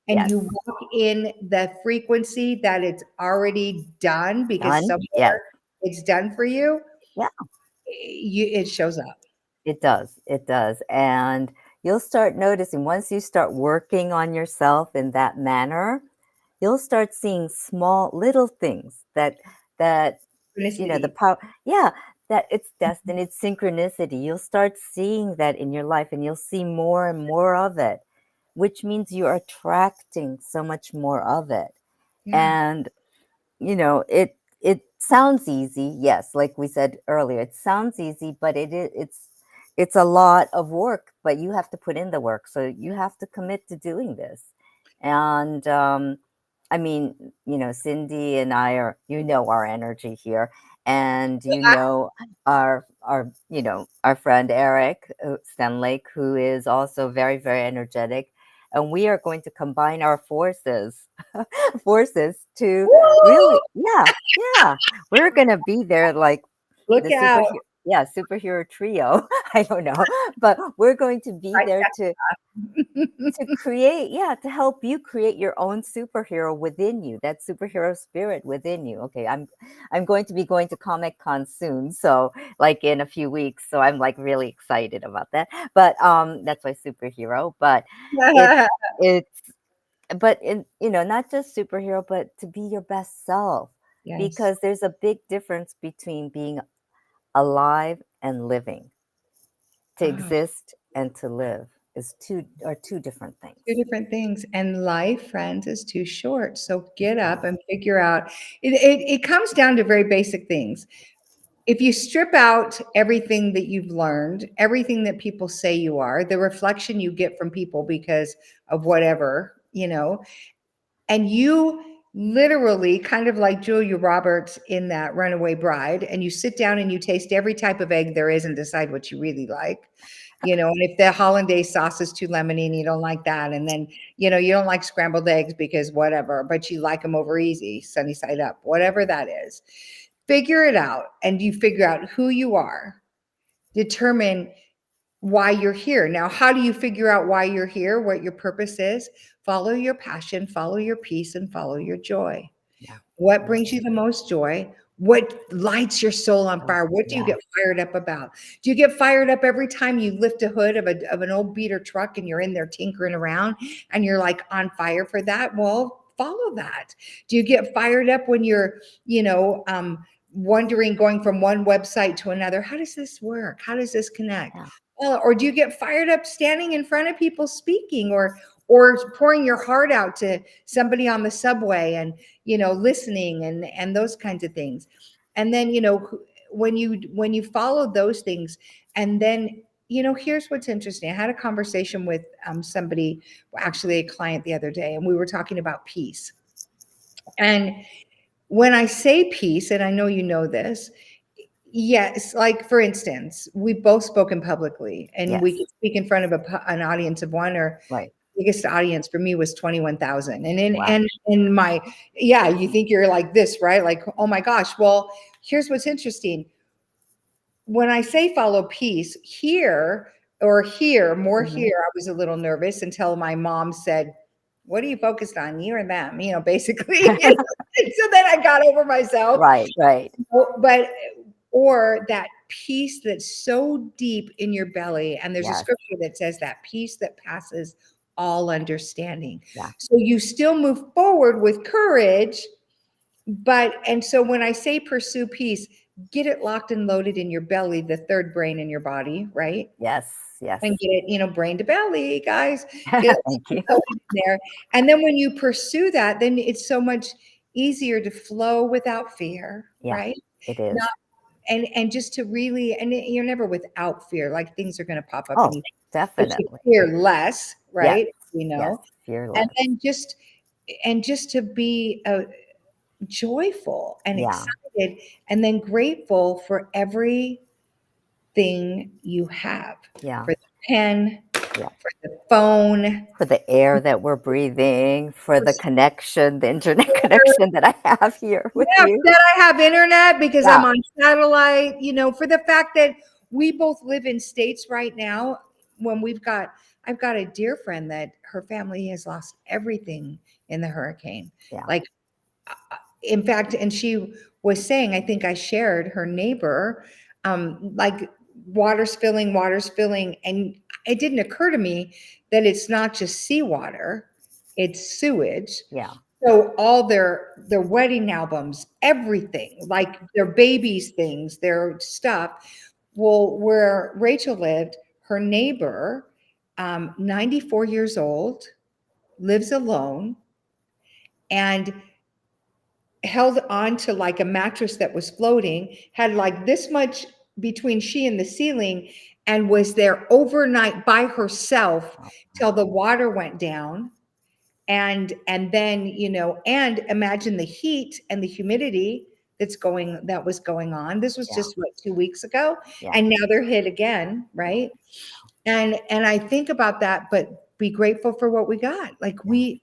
and Yes. you walk in the frequency that it's already done because Done. Yes. somewhere it's done for you, Yeah. it shows up. It does. It does. And you'll start noticing once you start working on yourself in that manner, you'll start seeing small little things that the Synchronicity. power, yeah, that it's destiny, it's synchronicity. You'll start seeing that in your life and you'll see more and more of it, which means you're attracting so much more of it. Yeah. And it sounds easy, yes, like we said earlier, it sounds easy, but it's a lot of work, but you have to put in the work, so you have to commit to doing this. And I mean, Cindy and I are, our energy here, and our friend Eric Stenlake, who is also very, very energetic, and we are going to combine our forces to really, yeah, yeah. We're gonna be there like Look the out. superhero trio. I don't know, but we're going to be there to create, to help you create your own superhero within you, that superhero spirit within you. Okay, I'm going to be going to Comic Con soon, so like in a few weeks. So I'm like really excited about that. But that's why superhero. But it's it's but in not just superhero, but to be your best self, Yes. because there's a big difference between being alive and living. To Oh, exist and to live are two different two things. different things. And life, friends, is too short. So get up and figure out. It comes down to very basic things. If you strip out everything that you've learned, everything that people say you are, the reflection you get from people because of whatever, and you literally, kind of like Julia Roberts in that Runaway Bride, and you sit down and you taste every type of egg there is and decide what you really like. And if the hollandaise sauce is too lemony and you don't like that, and then you don't like scrambled eggs because whatever, but you like them over easy, sunny side up, whatever that is, figure it out. And you figure out who you are, determine why you're here. Now, how do you figure out why you're here, what your purpose is? Follow your passion, follow your peace, and follow your joy. Yeah. What Yes. brings you the most joy? What lights your soul on Oh, fire? What do you yeah. get fired up about? Do you get fired up every time you lift a hood of an old beater truck and you're in there tinkering around and you're like on fire for that? Well, follow that. Do you get fired up when you're, wondering, going from one website to another? How does this work? How does this connect? Yeah. Well, or do you get fired up standing in front of people speaking, or pouring your heart out to somebody on the subway and listening and those kinds of things? And then when you follow those things, and then here's what's interesting. I had a conversation with somebody, actually a client, the other day, and we were talking about peace. And when I say peace, and I know you know this, yes, like for instance, we both spoken publicly, and we Yes. could speak in front of an audience of one, or Right. biggest audience for me was 21,000. And in Wow. and in my, yeah, you think you're like this, right? Like, oh my gosh. Well, here's what's interesting. When I say follow peace, more Hmm. here, I was a little nervous until my mom said, "What are you focused on? You or them?" Basically. And so then I got over myself. Right. Right. But or that peace that's so deep in your belly, and there's a Yes. scripture that says that peace that passes all understanding. Yeah. So you still move forward with courage, and so when I say pursue peace, get it locked and loaded in your belly, the third brain in your body, right? Yes. Yes. And get it, brain to belly, guys, get it Thank you. loaded in there. And then when you pursue that, then it's so much easier to flow without fear, Yeah. right? It is. Not and just to really, and you're never without fear, like things are going to pop up, Oh, and but you definitely. fear less, Yes. right? Yes. And Fearless. then just to be joyful and Yeah. excited, and then grateful for everything you have, Yeah. for the pen, for the phone, for the air that we're breathing, for the connection, the internet connection that I have here with yeah, you. that I have internet because Yeah, I'm on satellite, for the fact that we both live in states right now when I've got a dear friend that her family has lost everything in the hurricane. yeah, Like, in fact, and she was saying, I think I shared her neighbor, like water's filling. And it didn't occur to me that it's not just seawater, it's sewage. yeah, So all their wedding albums, everything, like their babies' things, their stuff. Well, where Rachel lived, her neighbor, 94 years old, lives alone, and held on to like a mattress that was floating, had like this much between she and the ceiling, and was there overnight by herself oh, till wow, the water went down. And then, and imagine the heat and the humidity that was going on. This was yeah, just what, 2 weeks ago, yeah, and now they're hit again, yeah, right? And I think about that, but be grateful for what we got. Like, yeah.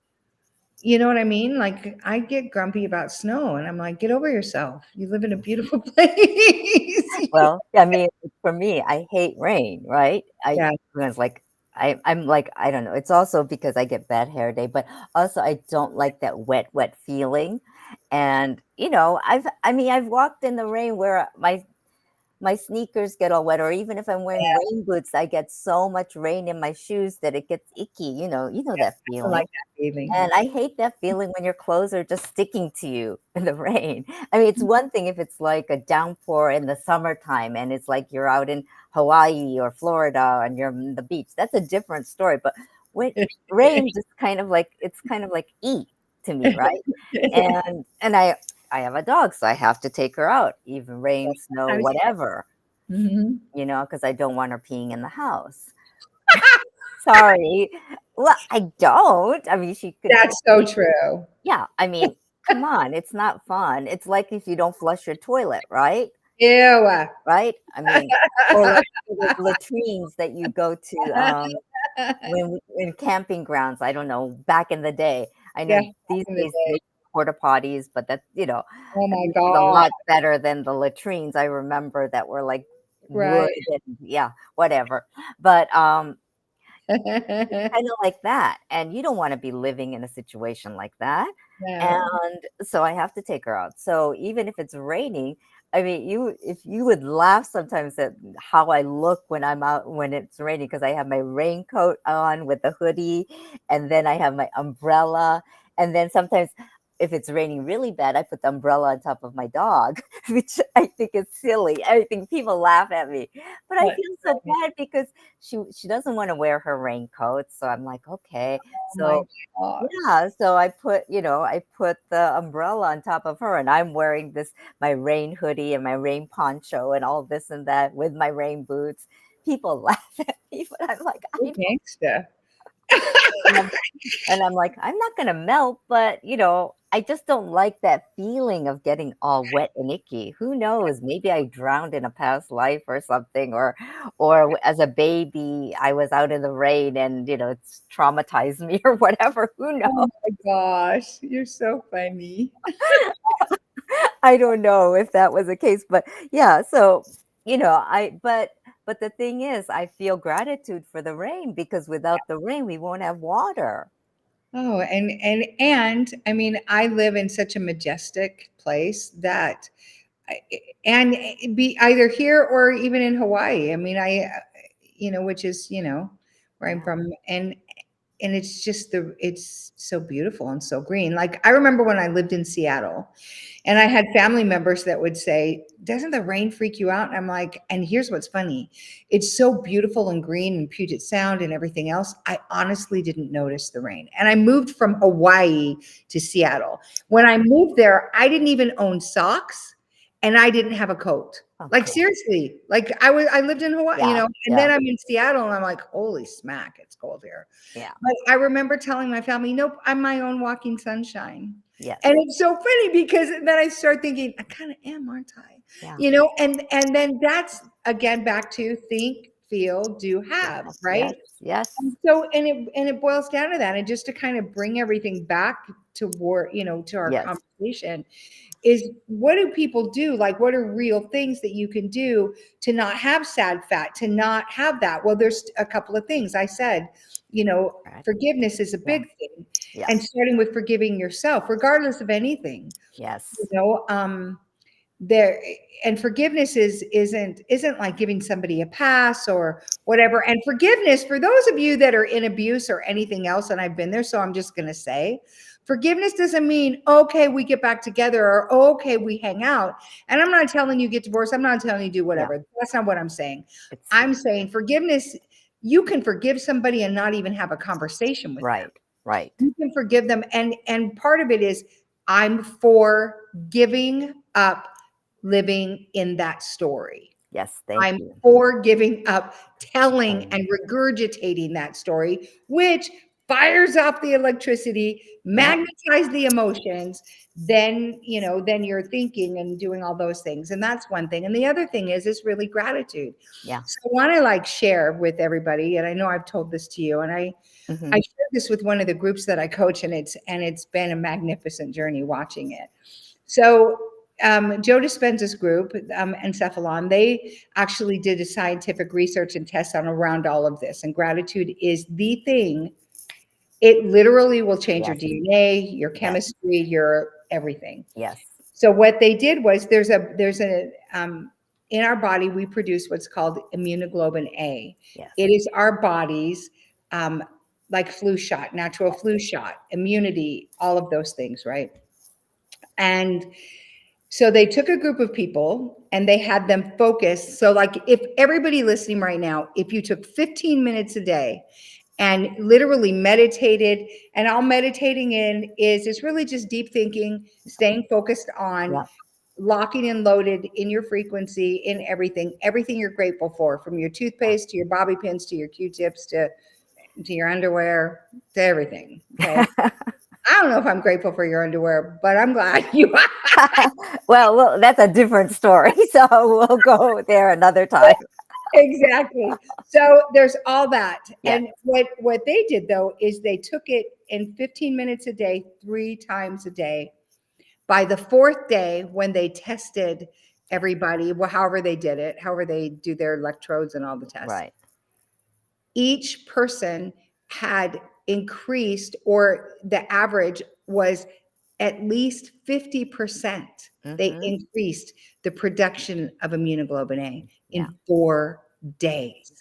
you know what I mean? Like, I get grumpy about snow, and I'm like, get over yourself. You live in a beautiful place. Well, I mean, for me, I hate rain, right? Yeah. It's like I'm like, I don't know. It's also because I get bad hair day, but also I don't like that wet feeling. And I mean, I've walked in the rain where my sneakers get all wet, or even if I'm wearing rain boots, I get so much rain in my shoes that it gets icky. You know that I don't feeling. like that feeling. And I hate that feeling when your clothes are just sticking to you in the rain. I mean, it's one thing if it's like a downpour in the summertime and it's like you're out in Hawaii or Florida and you're on the beach. That's a different story. But when rain just it's kind of like to me, right? And I have a dog, so I have to take her out, even rain, snow, whatever, Mhm. because I don't want her peeing in the house. Sorry. Well, I don't. I mean, she could That's so true. yeah, I mean, come on, it's not fun. It's like if you don't flush your toilet, right? Ew. Right? I mean, or like the latrines that you go to in camping grounds. I don't know, back in the day. I Yeah, know back these in the days day. they porta potties, but that's Oh at my least a god. lot better than the latrines I remember that were like wood Right. and yeah, whatever. But kind of like that, and you don't wanna be living in a situation like that, No. and so I have to take her out. So even if it's raining, I mean, if you would laugh sometimes at how I look when I'm out when it's raining, because I have my raincoat on with the hoodie, and then I have my umbrella, and then sometimes if it's raining really bad, I put the umbrella on top of my dog, which I think is silly. I think people laugh at me, but I But feel so right. bad because she doesn't wanna wear her raincoat, so I'm like, "Okay." Oh my So gosh. yeah, so I put the umbrella on top of her, and I'm wearing my rain hoodie and my rain poncho and all this and that with my rain boots. People laugh at me, but I'm like, You "I gangsta. know." And I'm like, "I'm not gonna melt," but, I just don't like that feeling of getting all wet and icky. Who knows? Maybe I drowned in a past life or something, or as a baby, I was out in the rain and, it's traumatized me or whatever. Who knows? Oh my gosh. You're so funny. I don't know if that was the case, but yeah, so, but the thing is, I feel gratitude for the rain because without the rain, we won't have water. Oh, and I mean, I live in such a majestic place that I and be either here or even in Hawaii. I mean, which is, where I'm Yeah. from, and it's just it's so beautiful and so green. Like, I remember when I lived in Seattle, and I had family members that would say, "Doesn't the rain freak you out?" And I'm like, and here's what's funny. It's so beautiful and green and Puget Sound and everything else. I honestly didn't notice the rain. And I moved from Hawaii to Seattle. When I moved there, I didn't even own socks and I didn't have a coat. Like, Okay. seriously, like I lived in Hawaii, Yeah. and Yeah. then I'm in Seattle and I'm like, holy smack, it's cold here. Yeah. But I remember telling my family, nope, I'm my own walking sunshine. Yes. And it's so funny because then I start thinking, I kind of am, aren't I? Yeah. And then that's again back to feel, do, have, Yes, right? yes, yes, So, and it boils down to that. And just to kind of bring everything back toward, to our yes, conversation is, what do people do? Like, what are real things that you can do to not have sad fat, to not have that? Well, there's a couple of things. I said, right. forgiveness is a Yeah, big thing, and yes, starting with forgiving yourself, regardless of anything, you yes, know, there and forgiveness isn't like giving somebody a pass or whatever. And forgiveness, for those of you that are in abuse or anything else, and I've been there, so I'm just going to say, forgiveness doesn't mean, okay, we get back together, or okay, we hang out. And I'm not telling you get divorced, I'm not telling you do yeah. whatever. That's not what I'm saying. It's I'm saying forgiveness, you can forgive somebody and not even have a conversation with them. right, right. You can forgive them, and part of it is, I'm for giving up living in that story. Yes, thank I'm you. for giving up telling Um, and regurgitating that story, which fires off the electricity, yeah, magnetize the emotions. Then, then you're thinking and doing all those things. And that's one thing. And the other thing is really gratitude. yeah. So I want to like share with everybody. And I know I've told this to you, and I Hmm. shared this with one of the groups that I coach, and it's been a magnificent journey watching it. So Joe Dispenza's group, Encephalon, they actually did a scientific research and test on around all of this. And gratitude is the thing. It literally will change your Yes, DNA, your yes, chemistry, your everything. yes, So what they did was, there's a in our body, we produce what's called immunoglobulin A. yes, It is our body's um, like flu shot, natural flu shot, immunity, all of those things, right? And so they took a group of people and they had them focus. So, like, if everybody listening right now, if you took 15 minutes a day and literally meditated, and all meditating in is, it's really just deep thinking, staying focused on yeah. locking and loaded in your frequency, in everything you're grateful for, from your toothpaste to your bobby pins to your Q-tips to your underwear to everything. Okay. I don't know if I'm grateful for your underwear, but I'm glad you are. Well, that's a different story. So we'll go there another time. Exactly. So there's all that. Yes, And what they did though is they took it in 15 minutes a day, 3 times a day. By the 4th day, when they tested everybody, well, however they did it, however they do their electrodes and all the tests, right. each person had increased, or the average was at least 50%. They Hmm. increased the production of immunoglobulin A Yeah. in 4 days.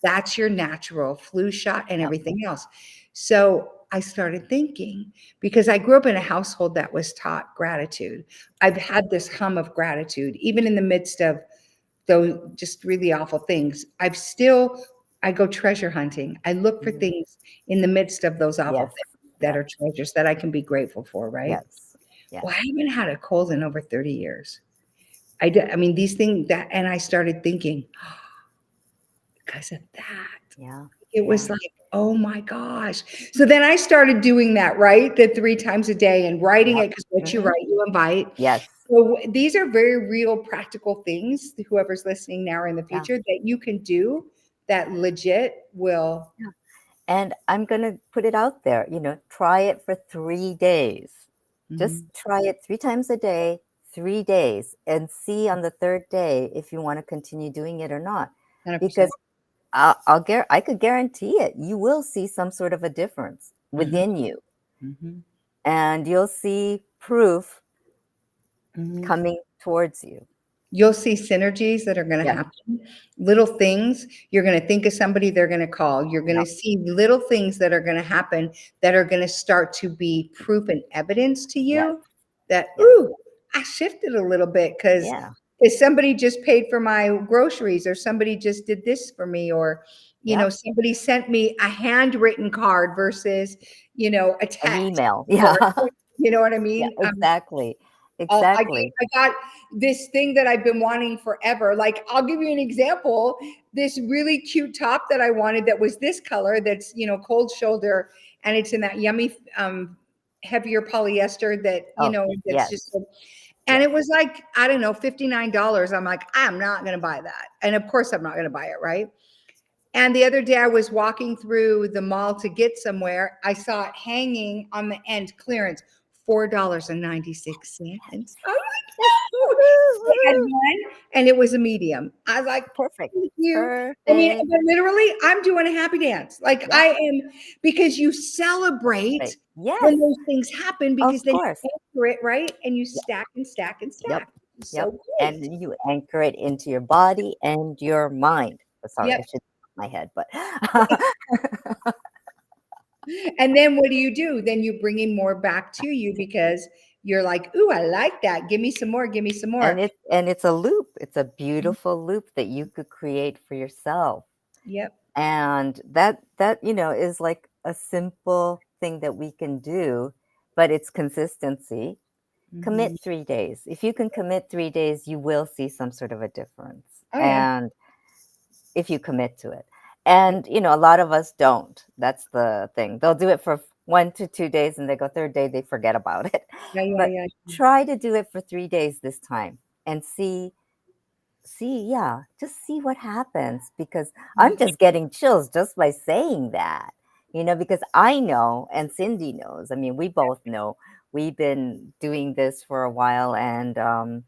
That's your natural flu shot and Yep. everything else. So I started thinking, because I grew up in a household that was taught gratitude. I've had this hum of gratitude, even in the midst of those just really awful things. I go treasure hunting. I look for Mhm. things in the midst of those awful Yes, things that yes, are treasures that I can be grateful for, right? yes, yes. Well, I haven't had a cold in over 30 years. I mean, these things that, and I started thinking, because of that. Yeah, It yeah, was like, oh my gosh. So then I started doing that, right? The 3 times a day, and writing yep. it, because what you Hmm. write, you invite. Yes, So these are very real, practical things, whoever's listening now or in the yeah, future, that you can do that legit will. yeah. And I'm gonna put it out there, try it for 3 days. Just Mhm, try it 3 times a day, 3 days, and see on the third day if you want to continue doing it or not. 100%. Because I could guarantee it. You will see some sort of a difference Mhm, within you, mhm, and you'll see proof mhm. coming towards you. You'll see synergies that are going to Yes, happen. Little things, you're going to think of somebody they're going to call. You're going yeah, to see little things that are going to happen that are going to start to be proof and evidence to yes, you that, yes, ooh, I shifted a little bit, because yeah, somebody just paid for my groceries, or somebody just did this for me, or yep. somebody sent me a handwritten card versus a An text, email. or Yeah, you know what I yeah, mean. exactly, I exactly. got this thing that I've been wanting forever. Like, I'll give you an example. This really cute top that I wanted, that was this color, that's, cold shoulder, and it's in that yummy, heavier polyester that, Oh, that's just, yes, and yes, it was like, I don't know, $59. I'm like, I'm not going to buy that. And of course I'm not going to buy it. Right. And the other day I was walking through the mall to get somewhere. I saw it hanging on the end, clearance, $4.96. I was like, Yes. oh, Woohoo, they had woohoo. one and it was a medium. I was like, Perfect. thank you. I mean, Perfect. but literally, I'm doing a happy dance. Like Yeah. I am, because you celebrate Right. Yes. when those things happen, Of because then course. you anchor it, right? And you Yeah. stack and stack and Yep. stack. It's Yep. so And great. you anchor it into your body and your mind. Sorry, I Yep. should my head, but And then what do? Then you bring in more back to you because you're like, ooh, I like that. Give me some more. Give me some more. and it's a loop. It's a beautiful loop that you could create for yourself. Yep. And that is like a simple thing that we can do, but it's consistency. Commit Mhm. 3 days. If you can commit 3 days, you will see some sort of a difference. Oh yeah. And if you commit to it. And, a lot of us don't. That's the thing. They'll do it for 1 to 2 days and they go 3rd day, they forget about it. Yeah. Yeah. But Yeah. try to do it for 3 days this time and yeah, just see what happens, because I'm just getting chills just by saying that, because I know and Cindy knows. I mean, we both know we've been doing this for a while, and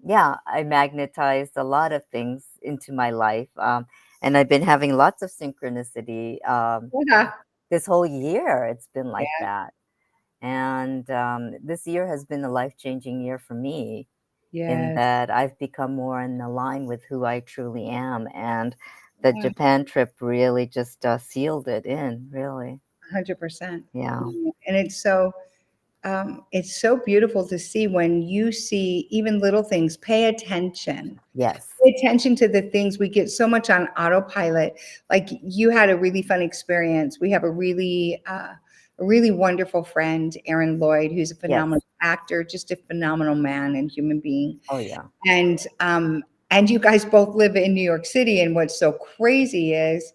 yeah, I magnetized a lot of things into my life. And I've been having lots of synchronicity Yeah. this whole year. It's been like Yeah. that. And this year has been a life changing year for me, in Yes. that I've become more in line with who I truly am. And the Yeah. Japan trip really just sealed it in, really. 100%. Yeah. And it's so beautiful to see when you see even little things. Pay attention. Yes. Pay attention to the things. We get so much on autopilot. Like you had a really fun experience. We have a really wonderful friend, Aaron Lloyd, who's a Yes. phenomenal actor, just a phenomenal man and human being. Oh, yeah. And you guys both live in New York City. And what's so crazy is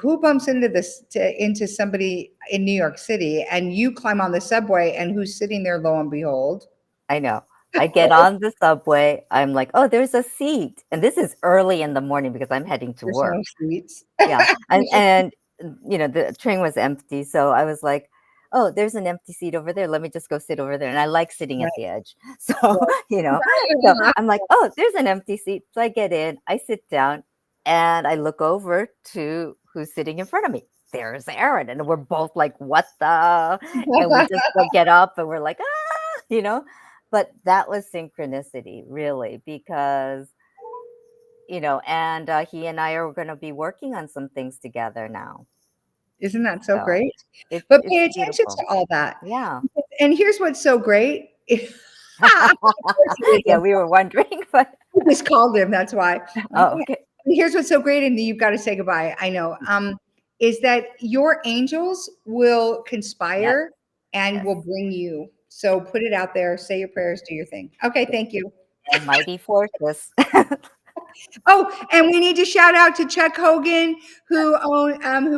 who bumps into somebody in New York City, and you climb on the subway, and who's sitting there, lo and behold. I know. I get on the subway. I'm like, oh, there's a seat. And this is early in the morning because I'm heading to There's work. no seats. Yeah. And the train was empty. So I was like, oh, there's an empty seat over there. Let me just go sit over there. And I like sitting at Right, the edge. So, right. you know, so Right. I'm like, oh, there's an empty seat. So I get in, I sit down, and I look over to who's sitting in front of me. There's Aaron. And we're both like, what the? And we just like get up and we're like, ah. But that was synchronicity, really, because and he and I are going to be working on some things together now. Isn't that so So great? But it's pay attention beautiful. to all that. Yeah. And here's what's so great. Of course it Yeah, isn't. we were wondering, but I just called him. That's why. oh, okay. Here's what's so great, and you've got to say goodbye. I know. Is that your angels will Yes, conspire and yes, will bring you. So put it out there. Say your prayers. Do your thing. Okay. yes. Thank you. And mighty forces. Oh, and we need to shout out to Chuck Hogan, who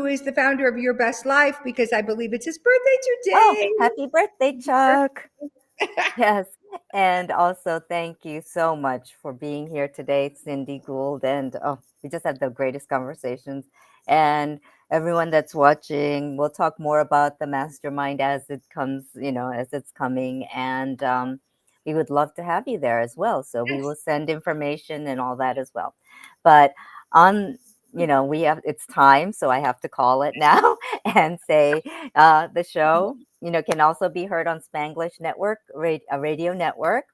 is the founder of Your Best Life, because I believe it's his birthday Oh, today. happy birthday, Chuck. Yes. And also, thank you so much for being here today, Cindy Gould. And we just had the greatest conversations. And everyone that's watching, we'll talk more about the mastermind as it comes, as it's coming. And we would love to have you there as well. So we will send information and all that as well. But on, it's time. So I have to call it now and say the show can also be heard on Spanglish Network, a radio network.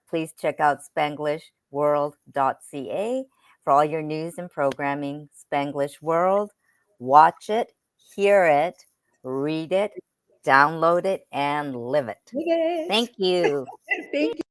Please check out SpanglishWorld.ca for all your news and programming. Spanglish World, watch it, hear it, read it, download it, and live it. Yes. Thank you. Thank you.